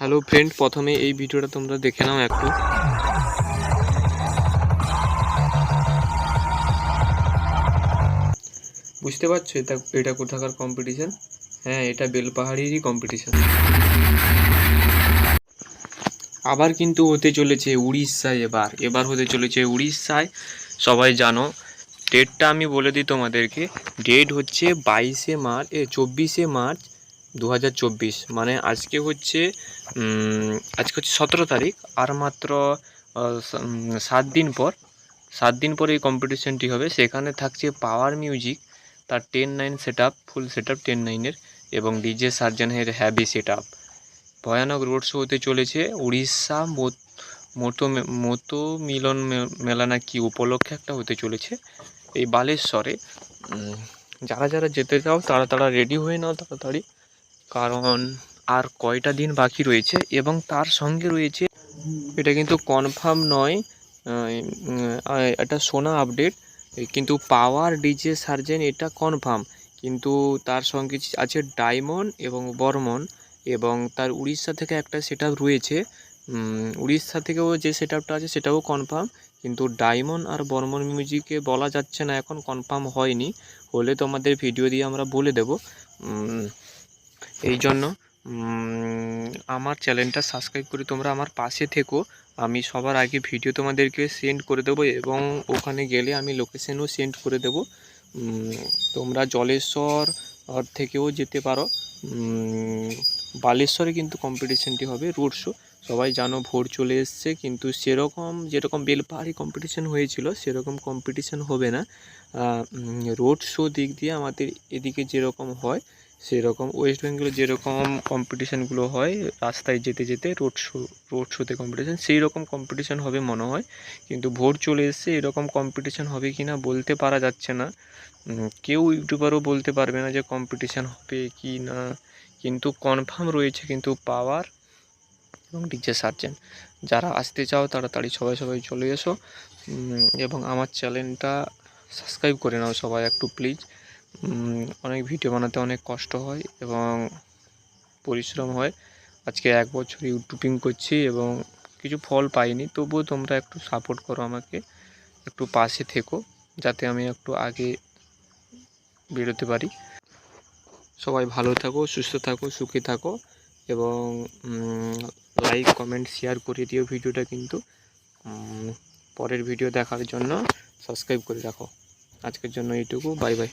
Hello friend, প্রথমে এই ভিডিওটা তোমরা দেখে নাও একটু। বুঝতে পারছো এটা কোথাকার কম্পিটিশন? হ্যাঁ, এটা বেলপাহাড়িরই কম্পিটিশন। আবার কিন্তু হতে চলেছে উড়িষ্যায়, এবার হতে চলেছে উড়িষ্যায়। সবাই জানো ডেটটা, আমি বলে দিই তোমাদেরকে। ডেট হচ্ছে 24শে মার্চ 2024। মানে আজকে হচ্ছে 17 তারিখ। আর মাত্র 7 দিন পর এই কম্পিটিশনটি হবে। সেখানে থাকছে পাওয়ার মিউজিক, তার 10-9 set up, full set up 10-9-এর, এবং ডিজে সার্জেনের হ্যাভি সেট আপ। ভয়ানক রোড শো হতে চলেছে উড়িষ্যা মতো মিলন মেলা না কি উপলক্ষে একটা হতে চলেছে এই বালেশ্বরে। যারা যারা যেতে চাও তারা রেডি হয়ে নাও তাড়াতাড়ি, কারণ আর কয়টা দিন বাকি রয়েছে। এবং তার সঙ্গে রয়েছে, এটা কিন্তু কনফার্ম নয়, এটা শোনা আপডেট, কিন্তু পাওয়ার ডিজে সার্জেন এটা কনফার্ম। কিন্তু তার সঙ্গে আছে ডায়মন্ড এবং বর্মন, এবং তার উড়িষ্যা থেকে একটা সেট আপ রয়েছে। উড়িষ্যা থেকেও যে সেট আপটা আছে সেটাও কনফার্ম, কিন্তু ডায়মন্ড আর বর্মন মিউজিকে বলা যাচ্ছে না, এখন কনফার্ম হয়নি। হলে তোমাদের ভিডিও দিয়ে আমরা বলে দেব। এই জন্য আমার চ্যানেলটা সাবস্ক্রাইব করে তোমরা আমার পাশে থেকো। আমি সবার আগে ভিডিও তোমাদেরকে সেন্ড করে দেবো, এবং ওখানে গেলে আমি লোকেশনও সেন্ড করে দেবো। তোমরা জলেশ্বর থেকেও যেতে পারো। বালেশ্বরে কিন্তু কম্পিটিশানটি হবে রোড শো। সবাই জানো ভোট চলে এসছে, কিন্তু যেরকম বেলপাহাড়ি কম্পিটিশান হয়েছিল সেরকম কম্পিটিশান হবে না। রোড শো দিক দিয়ে আমাদের এদিকে যেরকম হয় সেরকম, ওয়েস্ট বেঙ্গলে যেরকম কম্পিটিশানগুলো হয় রাস্তায় যেতে যেতে রোড শোতে কম্পিটিশান, সেই রকম কম্পিটিশান হবে মনে হয়। কিন্তু ভোট চলে এসছে, এরকম কম্পিটিশান হবে কি না বলতে পারা যাচ্ছে না। কেউ ইউটিউবারও বলতে পারবে না যে কম্পিটিশান হবে কি না। কিন্তু কনফার্ম রয়েছে কিন্তু পাওয়ার এবং ডিজে সার্জেন। যারা আসতে চাও তাড়াতাড়ি সবাই চলে এসো, এবং আমার চ্যানেলটা সাবস্ক্রাইব করে নাও সবাই একটু প্লিজ। অনেক ভিডিও বানাতে অনেক কষ্ট হয় এবং পরিশ্রম হয়। আজকে 1 বছর ইউটিউবিং করছি এবং কিছু ফল পাইনি, তবুও তোমরা একটু সাপোর্ট করো আমাকে, একটু পাশে থেকো, যাতে আমি একটু আগে বেরোতে পারি। সবাই ভালো থাকো, সুস্থ থাকো, সুখী থাকো, এবং লাইক কমেন্ট শেয়ার করে দিও ভিডিওটা। কিন্তু পরের ভিডিও দেখার জন্য সাবস্ক্রাইব করে রাখো। আজকের জন্য এইটুকু, বাই বাই।